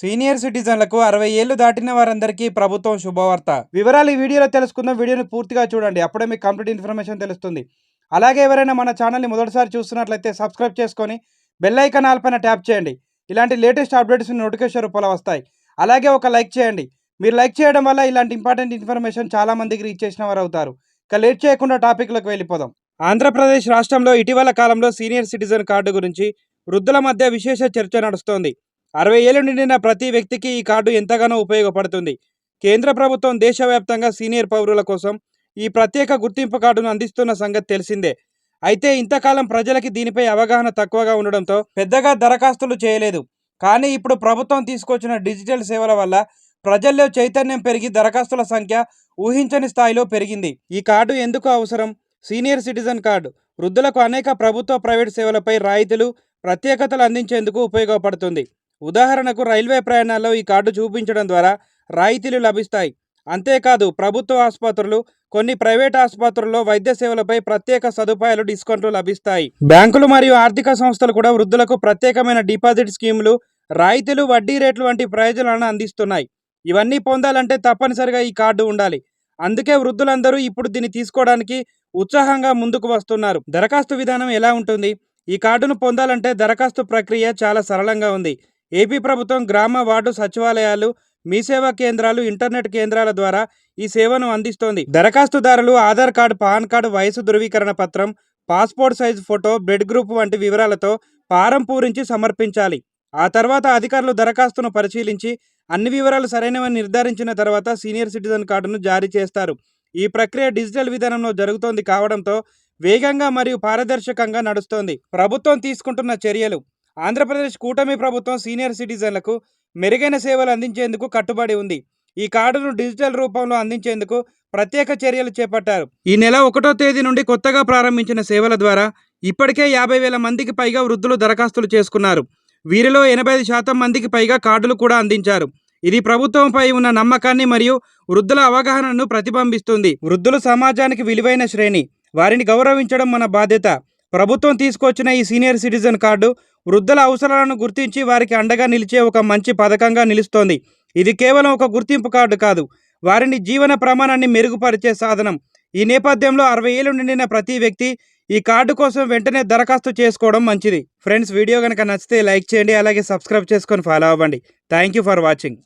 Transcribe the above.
Senior సిటిజన్లకు 60 ఏళ్లు దాటిన వారందరికీ ప్రభుత్వం శుభవార్త. వివరాలు ఈ వీడియోలో తెలుసుకుందాం. వీడియోని పూర్తిగా చూడండి, అప్పుడే మీకు కంప్లీట్ ఇన్ఫర్మేషన్ తెలుస్తుంది. అలాగే ఎవరైనా మన ఛానల్ని మొదటిసారి చూస్తున్నట్లయితే సబ్స్క్రైబ్ చేసుకొని బెల్ ఐకాన్ ఆల్ పైన ట్యాప్ చేయండి. ఇలాంటి లేటెస్ట్ అప్డేట్స్ నోటిఫికేషన్ రూపంలో వస్తాయి. అలాగే ఒక లైక్ చేయండి. మీరు లైక్ చేయడం వల్ల ఇలాంటి ఇంపార్టెంట్ ఇన్ఫర్మేషన్ చాలా మందికి రీచ్ చేసిన వారు అవుతారు. ఇక లేట్ చేయకుండా టాపిక్లోకి వెళ్ళిపోదాం. ఆంధ్రప్రదేశ్ రాష్ట్రంలో ఇటీవల కాలంలో సీనియర్ సిటిజన్ కార్డు గురించి వృద్ధుల మధ్య విశేష చర్చ నడుస్తోంది. 60 ఏళ్లు నిండిన ప్రతి వ్యక్తికి ఈ కార్డు ఎంతగానో ఉపయోగపడుతుంది. కేంద్ర ప్రభుత్వం దేశవ్యాప్తంగా సీనియర్ పౌరుల కోసం ఈ ప్రత్యేక గుర్తింపు కార్డును అందిస్తున్న సంగతి తెలిసిందే. అయితే ఇంతకాలం ప్రజలకి దీనిపై అవగాహన తక్కువగా ఉండడంతో పెద్దగా దరఖాస్తులు చేయలేదు. కానీ ఇప్పుడు ప్రభుత్వం తీసుకొచ్చిన డిజిటల్ సేవల వల్ల ప్రజల్లో చైతన్యం పెరిగి దరఖాస్తుల సంఖ్య ఊహించని స్థాయిలో పెరిగింది. ఈ కార్డు ఎందుకు అవసరం? సీనియర్ సిటిజన్ కార్డు వృద్ధులకు అనేక ప్రభుత్వ, ప్రైవేట్ సేవలపై రాయితీలు, ప్రత్యేకతలు అందించేందుకు ఉపయోగపడుతుంది. ఉదాహరణకు రైల్వే ప్రయాణాల్లో ఈ కార్డు చూపించడం ద్వారా రాయితీలు లభిస్తాయి. అంతేకాదు ప్రభుత్వ ఆసుపత్రులు, కొన్ని ప్రైవేట్ ఆసుపత్రుల్లో వైద్య సేవలపై ప్రత్యేక సదుపాయాలు, డిస్కౌంట్లు లభిస్తాయి. బ్యాంకులు మరియు ఆర్థిక సంస్థలు కూడా వృద్ధులకు ప్రత్యేకమైన డిపాజిట్ స్కీములు, రాయితీలు, వడ్డీ రేట్లు వంటి ప్రయోజనాలను అందిస్తున్నాయి. ఇవన్నీ పొందాలంటే తప్పనిసరిగా ఈ కార్డు ఉండాలి. అందుకే వృద్ధులందరూ ఇప్పుడు దీన్ని తీసుకోవడానికి ఉత్సాహంగా ముందుకు వస్తున్నారు. దరఖాస్తు విధానం ఎలా ఉంటుంది? ఈ కార్డును పొందాలంటే దరఖాస్తు ప్రక్రియ చాలా సరళంగా ఉంది. ఏపీ ప్రభుత్వం గ్రామ, వార్డు సచివాలయాలు, మీ సేవా కేంద్రాలు, ఇంటర్నెట్ కేంద్రాల ద్వారా ఈ సేవను అందిస్తోంది. దరఖాస్తుదారులు ఆధార్ కార్డు, పాన్ కార్డు, వయసు ధృవీకరణ పత్రం, passport size photo, blood group వంటి వివరాలతో ఫారం పూరించి సమర్పించాలి. ఆ తర్వాత అధికారులు దరఖాస్తును పరిశీలించి అన్ని వివరాలు సరైనవని నిర్ధారించిన తర్వాత సీనియర్ సిటిజన్ కార్డును జారీ చేస్తారు. ఈ ప్రక్రియ డిజిటల్ విధానంలో జరుగుతోంది కావడంతో వేగంగా మరియు పారదర్శకంగా నడుస్తోంది. ప్రభుత్వం తీసుకుంటున్న చర్యలు. ఆంధ్రప్రదేశ్ కూటమి ప్రభుత్వం సీనియర్ సిటిజన్లకు మెరుగైన సేవలు అందించేందుకు కట్టుబడి ఉంది. ఈ కార్డును డిజిటల్ రూపంలో అందించేందుకు ప్రత్యేక చర్యలు చేపట్టారు. ఈ నెల 1వ తేదీ నుండి కొత్తగా ప్రారంభించిన సేవల ద్వారా ఇప్పటికే 50,000 మందికి పైగా వృద్ధులు దరఖాస్తులు చేసుకున్నారు. వీరిలో 85% మందికి పైగా కార్డులు కూడా అందించారు. ఇది ప్రభుత్వంపై ఉన్న నమ్మకాన్ని మరియు వృద్ధుల అవగాహనను ప్రతిబింబిస్తుంది. వృద్ధులు సమాజానికి విలువైన శ్రేణి. వారిని గౌరవించడం మన బాధ్యత. ప్రభుత్వం తీసుకొచ్చిన ఈ సీనియర్ సిటిజన్ కార్డు వృద్ధుల అవసరాలను గుర్తించి వారికి అండగా నిలిచే ఒక మంచి పథకంగా నిలుస్తోంది. ఇది కేవలం ఒక గుర్తింపు కార్డు కాదు, వారిని జీవన ప్రమాణాన్ని మెరుగుపరిచే సాధనం. ఈ నేపథ్యంలో 60 ఏళ్లు నిండిన ప్రతి వ్యక్తి ఈ కార్డు కోసం వెంటనే దరఖాస్తు చేసుకోవడం మంచిది. ఫ్రెండ్స్, వీడియో కనుక నచ్చితే లైక్ చేయండి, అలాగే సబ్స్క్రైబ్ చేసుకొని ఫాలో అవ్వండి. Thank you for watching.